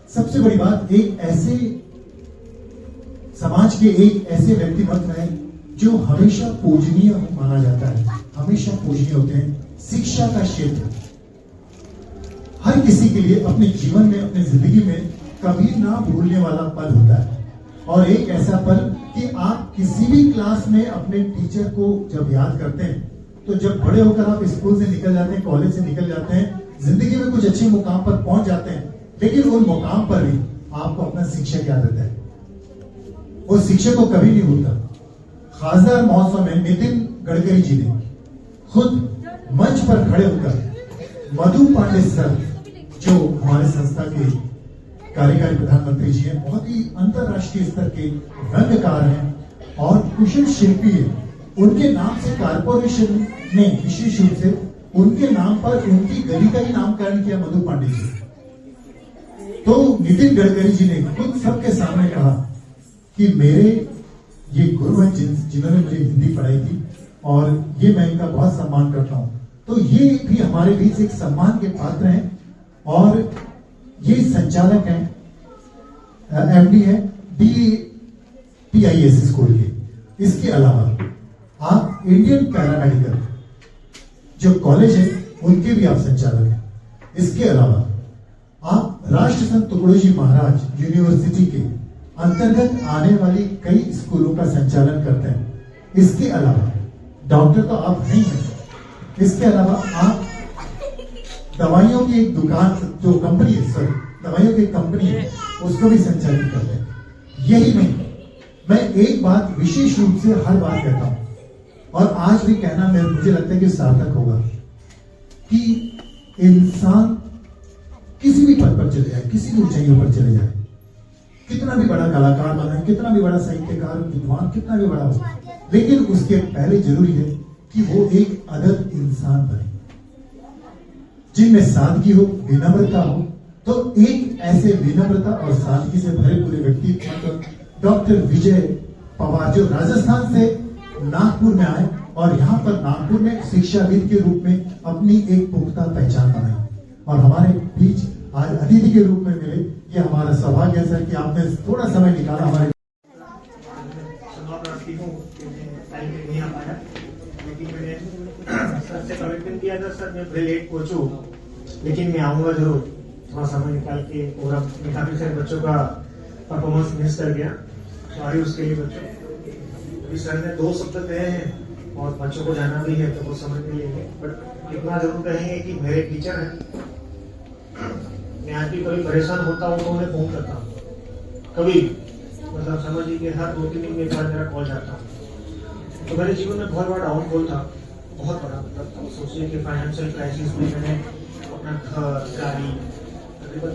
सबसे बड़ी बात, एक ऐसे समाज के एक ऐसे व्यक्तिमत्व है जो हमेशा पूजनीय माना जाता है, हमेशा पूजनीय होते हैं। शिक्षा का क्षेत्र हर किसी के लिए अपने जीवन में, अपने जिंदगी में कभी ना भूलने वाला पल होता है। और एक ऐसा पल कि आप किसी भी क्लास में अपने टीचर को जब याद करते हैं, तो जब बड़े होकर आप स्कूल से निकल जाते हैं, कॉलेज से निकल जाते हैं, जिंदगी में कुछ अच्छे मुकाम पर पहुंच जाते हैं, लेकिन उन मुकाम पर भी आपको अपना शिक्षक याद रहता है। वो शिक्षक को कभी नहीं भूलता। खासदार महोत्सव में नितिन गडकरी जी ने खुद मंच पर खड़े होकर मधु पांडे सर, जो हमारे संस्था के कार्यकारी प्रधानमंत्री जी हैं, बहुत ही अंतरराष्ट्रीय स्तर के रंगकार हैं और कुशल शिल्पी है, उनके नाम से कारपोरेशन ने विशेष रूप से उनके नाम पर उनकी गली का ही नामकरण किया, मधु पांडे जी। तो नितिन गडकरी जी ने खुद सबके सामने कहा कि मेरे ये गुरु हैं जिन्होंने मुझे हिंदी पढ़ाई थी और ये मैं इनका बहुत सम्मान करता हूं। तो ये भी हमारे बीच एक सम्मान के पात्र हैं और ये संचालक हैं, एमडी है DPIS स्कूल के। इसके अलावा आप इंडियन पैरामेडिकल जो कॉलेज है उनके भी आप संचालक हैं। इसके अलावा आप राष्ट्र संत तुकडोजी महाराज यूनिवर्सिटी के अंतर्गत आने वाली कई स्कूलों का संचालन करते हैं। इसके अलावा डॉक्टर तो आप नहीं हैं, इसके अलावा आप दवाइयों की एक दुकान, जो कंपनी है, सॉरी दवाइयों की कंपनी है, उसको भी संचालित करते हैं। यही नहीं, मैं एक बात विशेष रूप से हर बार कहता हूं और आज भी कहना मुझे लगता है कि सार्थक होगा कि इंसान किसी भी पद पर चले जाए, किसी भी ऊंचाइयों पर चले जाए, कितना भी बड़ा कलाकार बने, कितना भी बड़ा साहित्यकार, विद्वान कितना भी बड़ा हो, लेकिन उसके पहले जरूरी है कि वो एक अदद इंसान बने, जिनमें सादगी हो, विनम्रता हो। तो एक ऐसे विनम्रता और सादगी से भरे पूरे व्यक्ति डॉक्टर विजय पवार, जो राजस्थान से नागपुर में आए और यहाँ पर नागपुर में शिक्षाविद के रूप में अपनी एक पुख्ता पहचान बनाई और हमारे बीच आज अतिथि के रूप में मिले। ये हमारा सौभाग्य है सर कि आपने थोड़ा समय निकाला हमारे। नहीं आ पाया, लेकिन मैंने सर से कमिटमेंट किया था, सर मैं थोड़े लेट पहुंचूं, लेकिन मैं आऊंगा जरूर, थोड़ा समय निकाल के। और अब मैं काफी सारे बच्चों का परफॉर्मेंस मिस कर गया, सॉरी उसके लिए बच्चों। अभी सर ने 2 शब्द कहे हैं और बच्चों को जाना भी है तो वो समझ नहीं लेंगे, बट इतना जरूर कहेंगे कि मेरे टीचर हैं। मैं आज भी कभी परेशान होता हूँ तो उन्हें फोन करता हूँ, कभी मतलब समझ लीजिए हर 2-3 दिन में एक बार मेरा कॉल जाता हूँ। तो मेरे जीवन में बहुत बड़ा डाउनफॉल था, बहुत बड़ा, मतलब सोचिए कि फाइनेंशियल क्राइसिस में मैंने अपना घर, गाड़ी, तकरीबन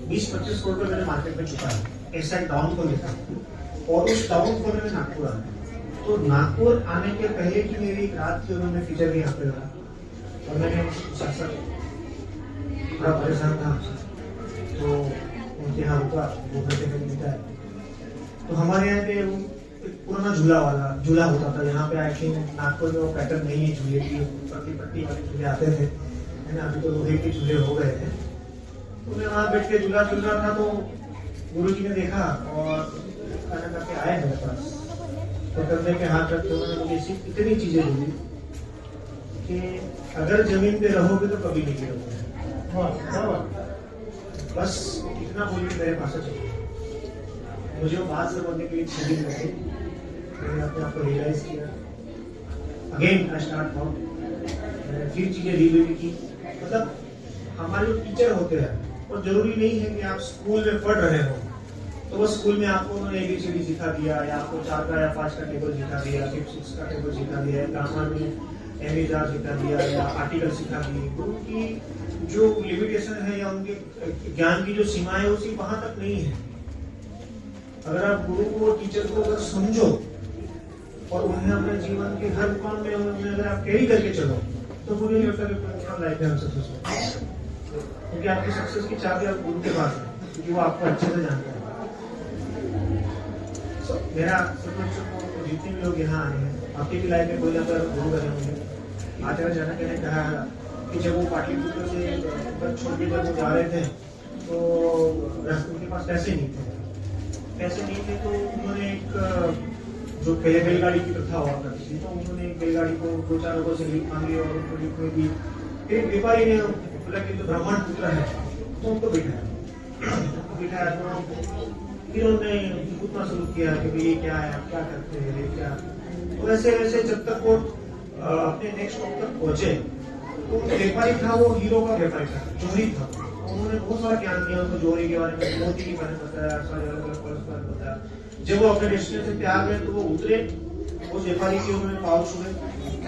20-25 करोड़ रुपये मैंने मार्केट में चुकाया, ऐसा एक डाउनफॉल था। और उस डाउनफॉल में नागपुर आया। तो नागपुर आने के पहले की मेरी एक रात थी, उन्होंने टीचर भी यहाँ पे लगा और मैंने सर बड़ा परेशान था, तो उनके यहाँ रुका, 2 घंटे में मिलता है। तो हमारे यहाँ पे पुराना झूला होता था यहाँ पे। आई थिंक नागपुर में वो पैटर्न नहीं है झूले की, पट्टी वाले झूले आते थे, है ना, अभी तो लोहे के झूले हो गए हैं। तो मैं वहाँ बैठ के झूला झूल रहा था, तो गुरु जी ने देखा और खाना करके आए मेरे पास, तो कंधे पे हाथ रखते उन्होंने मुझे सिर्फ इतनी चीजें बोली कि अगर जमीन पे रहोगे तो कभी नहीं गिरोगे, बस इतना बोली मेरे पास चलो। मुझे वो बात समझने के लिए 6 दिन लगे, मैंने अपने आप को रियलाइज किया। अगेन आई स्टार्ट फ्रॉम, मैंने फिर चीजें रिव्यू की। मतलब हमारे जो टीचर होते हैं, और जरूरी नहीं है कि आप स्कूल में पढ़ रहे हो तो बस स्कूल में आपको उन्होंने ABCD सिखा दिया, या आपको 4 का या 5 का टेबल सिखा दिया, 6 का टेबल सिखा दिया, ग्रामर में एमिजार सिखा दिया या आर्टिकल सिखा दिए। गुरु की जो लिमिटेशन है या उनके ज्ञान की जो सीमा है, उसी वहां तक नहीं है। अगर आप गुरु को, टीचर को अगर समझो और उन्हें अपने जीवन के हर काम में उन्हें अगर आप कैरी करके चलो, तो मुझे नहीं लगता कि पूरा लाइफ में हम सक्सेस हो, क्योंकि आपकी सक्सेस की चाबी आप गुरु के पास है, क्योंकि वो आपको अच्छे से जानता है। मेरा जितने भी लोग यहाँ आए हैं, आपकी भी लाइफ में कोई ना कोई गुरु बने होंगे। आचार्य जनक ने कहा कि जब वो पाटलिपुत्र से छोड़ के जब वो जा रहे थे, तो उनके पास पैसे नहीं थे तो उन्होंने एक जो पहले बैलगाड़ी की प्रथा हुआ करती थी, तो उन्होंने एक बैलगाड़ी को 2-4 लोगों से लीक मांगी और उनको लीक में दी। फिर व्यापारी ने बोला कि जो ब्राह्मण पुत्र है तो उनको बिठाया तो फिर उन्होंने पूछना शुरू किया कि भाई ये क्या है, आप क्या करते हैं, ये क्या। तो वैसे जब तक वो अपने नेक्स्ट स्टॉप तक पहुंचे तो व्यापारी था, वो हीरो का व्यापारी था, जोहरी था। उन्होंने बहुत सारा ज्ञान दिया उनको, जोहरी के बारे में, मोती के बारे में बताया, सारे अलग अलग पॉइंट्स के बारे में बताया। जब वो अपने डेस्टिनेशन पे आ गए तो वो उतरे, उस व्यापारी की उन्होंने पाव छुए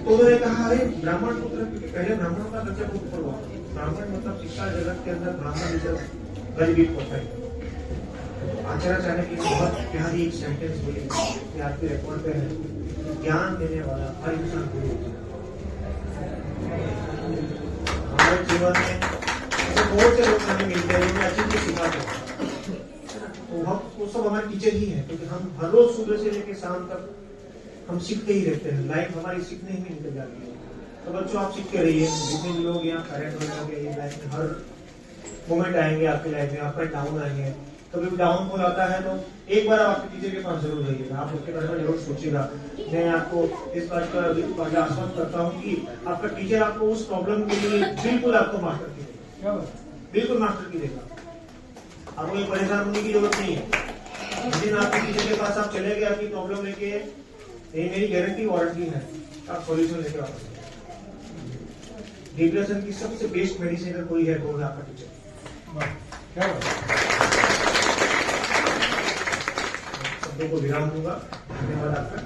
तो उन्होंने कहा अरे ब्राह्मण पुत्र, क्योंकि पहले ब्राह्मणों का दर्जा बहुत ऊपर हुआ, ब्राह्मण मतलब शिक्षा जगत के अंदर ब्राह्मण जब गरीबी होता है। आचार्य की बहुत प्यारी एक सेंटेंस बोली कि आपके रिकॉर्ड पे है, ज्ञान देने वाला हर इंसान गुरु होता है। हमारे जीवन में ऐसे बहुत से लोग हमें मिलते हैं जो अच्छी चीज सिखाते हैं, तो हम वो सब हमारे टीचर ही हैं, क्योंकि हम हर रोज सुबह से लेकर शाम तक हम सीखते ही रहते हैं। लाइफ हमारी सीखने ही में निकल जाती है। तो बच्चों आप सीखते रहिए, जितने भी लोग यहाँ करेंट वगैरह के ये लाइफ में हर मोमेंट आएंगे आपकी लाइफ में, आपका डाउन आएंगे, कभी डाउनफॉल आता है तो एक बार आप आपके टीचर के पास जरूर जाइएगा, आप उसके बारे में जरूर सोचिएगा। मैं आपको इस बात का आश्वस्त करता हूँ कि आपका टीचर आपको उस प्रॉब्लम के लिए बिल्कुल आपको मास्टर की देगा, बिल्कुल मास्टर की देगा। आपको ये परेशान होने की जरूरत नहीं है। जिस दिन आपके टीचर के पास आप चले गए आपकी प्रॉब्लम लेके, ये मेरी गारंटी वारंटी है, आप सॉल्यूशन लेके वापस। डिप्रेशन की सबसे बेस्ट मेडिसिन अगर कोई है तो है आपका टीचर। शब्दों को विराम दूंगा। धन्यवाद आपका।